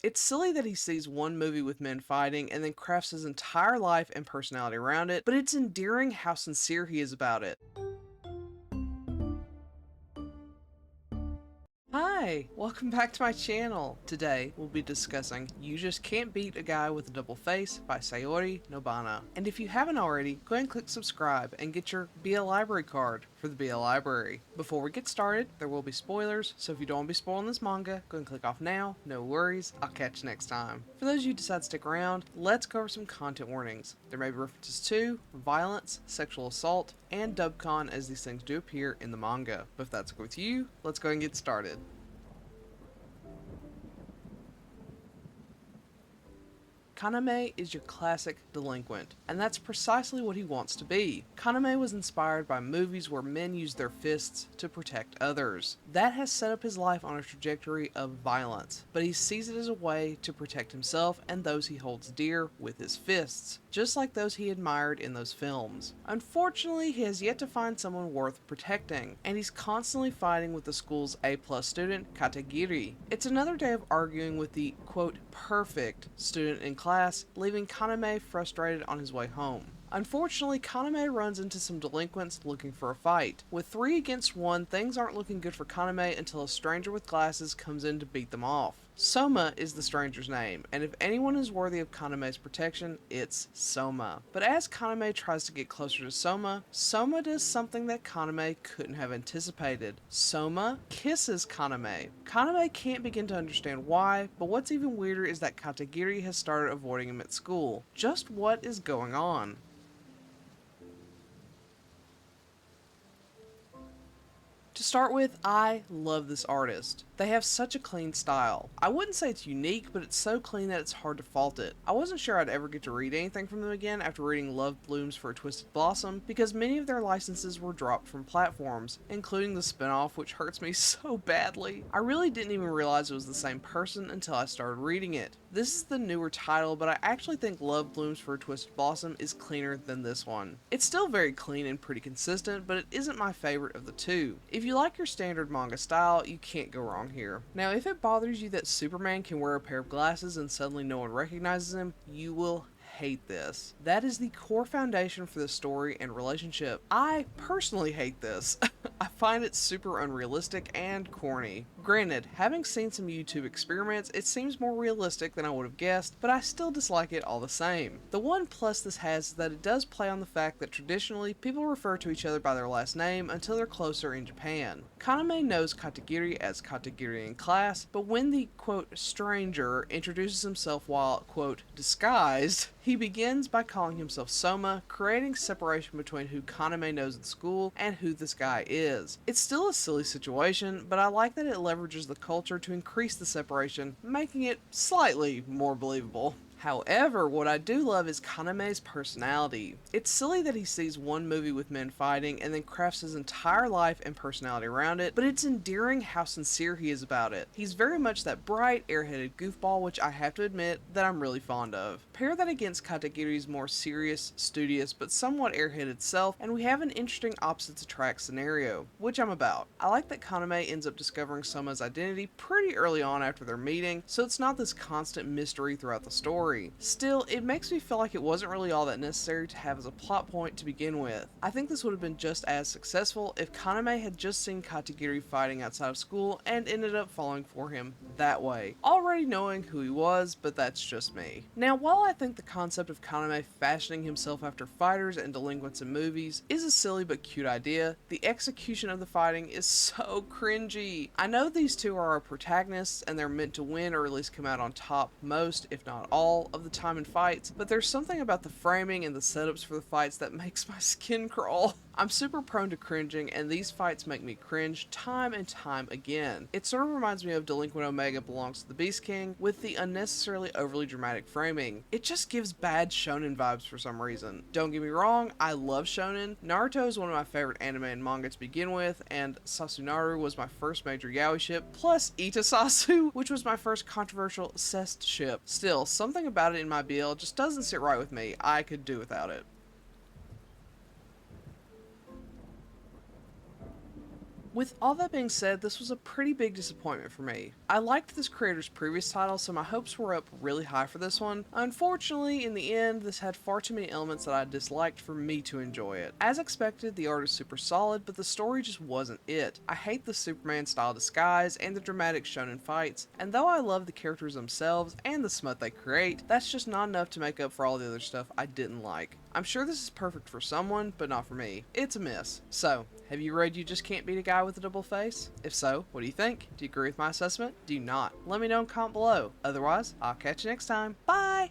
It's silly that he sees one movie with men fighting and then crafts his entire life and personality around it, but it's endearing how sincere he is about it. Hi, welcome back to my channel. Today, we'll be discussing You Just Can't Beat a Guy with a Double Face by Saori Nobana. And if you haven't already, go ahead and click subscribe and get your BL Library card for the BL Library. Before we get started, there will be spoilers, so if you don't want to be spoiling this manga, go ahead and click off now. No worries, I'll catch you next time. For those of you who decide to stick around, let's go over some content warnings. There may be references to violence, sexual assault, and dubcon as these things do appear in the manga. But if that's okay with you, let's go ahead and get started. Kaname is your classic delinquent, and that's precisely what he wants to be. Kaname was inspired by movies where men use their fists to protect others. That has set up his life on a trajectory of violence, but he sees it as a way to protect himself and those he holds dear with his fists, just like those he admired in those films. Unfortunately, he has yet to find someone worth protecting, and he's constantly fighting with the school's A+ student, Katagiri. It's another day of arguing with the, quote, perfect student in class, leaving Kaname frustrated on his way home. Unfortunately, Kaname runs into some delinquents looking for a fight. With 3 against 1, things aren't looking good for Kaname until a stranger with glasses comes in to beat them off. Soma is the stranger's name, and if anyone is worthy of Kaname's protection, it's Soma. But as Kaname tries to get closer to Soma, Soma does something that Kaname couldn't have anticipated. Soma kisses Kaname. Kaname can't begin to understand why, but what's even weirder is that Katagiri has started avoiding him at school. Just what is going on? To start with, I love this artist. They have such a clean style. I wouldn't say it's unique, but it's so clean that it's hard to fault it. I wasn't sure I'd ever get to read anything from them again after reading Love Blooms for a Twisted Blossom, because many of their licenses were dropped from platforms, including the spinoff, which hurts me so badly. I really didn't even realize it was the same person until I started reading it. This is the newer title, but I actually think Love Blooms for a Twisted Blossom is cleaner than this one. It's still very clean and pretty consistent, but it isn't my favorite of the two. If you like your standard manga style, you can't go wrong here. Now, if it bothers you that Superman can wear a pair of glasses and suddenly no one recognizes him, you will hate this. That is the core foundation for the story and relationship. I personally hate this. I find it super unrealistic and corny. Granted, having seen some YouTube experiments, it seems more realistic than I would have guessed, but I still dislike it all the same. The one plus this has is that it does play on the fact that traditionally, people refer to each other by their last name until they're closer in Japan. Kaname knows Katagiri as Katagiri in class, but when the, quote, stranger introduces himself while, quote, disguised, he begins by calling himself Soma, creating separation between who Kaname knows at school and who this guy is. It's still a silly situation, but I like that it leverages the culture to increase the separation, making it slightly more believable. However, what I do love is Kaname's personality. It's silly that he sees one movie with men fighting and then crafts his entire life and personality around it, but it's endearing how sincere he is about it. He's very much that bright, airheaded goofball, which I have to admit that I'm really fond of. Pair that against Katagiri's more serious, studious, but somewhat airheaded self, and we have an interesting opposites attract scenario, which I'm about. I like that Kaname ends up discovering Soma's identity pretty early on after their meeting, so it's not this constant mystery throughout the story. Still, it makes me feel like it wasn't really all that necessary to have as a plot point to begin with. I think this would have been just as successful if Kaname had just seen Katagiri fighting outside of school and ended up falling for him that way, already knowing who he was, but that's just me. Now, while I think the concept of Kaname fashioning himself after fighters and delinquents in movies is a silly but cute idea, the execution of the fighting is so cringy. I know these two are our protagonists and they're meant to win or at least come out on top most, if not all, of the time in fights, but there's something about the framing and the setups for the fights that makes my skin crawl. I'm super prone to cringing, and these fights make me cringe time and time again. It sort of reminds me of Delinquent Omega Belongs to the Beast King with the unnecessarily overly dramatic framing. It just gives bad shonen vibes for some reason. Don't get me wrong, I love shonen. Naruto is one of my favorite anime and manga to begin with, and Sasunaru was my first major yaoi ship, plus Itasasu, which was my first controversial cest ship. Still, something about it in my BL just doesn't sit right with me. I could do without it. With all that being said, this was a pretty big disappointment for me. I liked this creator's previous title, so my hopes were up really high for this one. Unfortunately, in the end, this had far too many elements that I disliked for me to enjoy it. As expected, the art is super solid, but the story just wasn't it. I hate the Superman style disguise and the dramatic shonen fights, and though I love the characters themselves and the smut they create, that's just not enough to make up for all the other stuff I didn't like. I'm sure this is perfect for someone, but not for me. It's a miss. So, have you read You Just Can't Beat a Guy with a Double Face? If so, what do you think? Do you agree with my assessment? Do you not? Let me know in comment below. Otherwise, I'll catch you next time. Bye!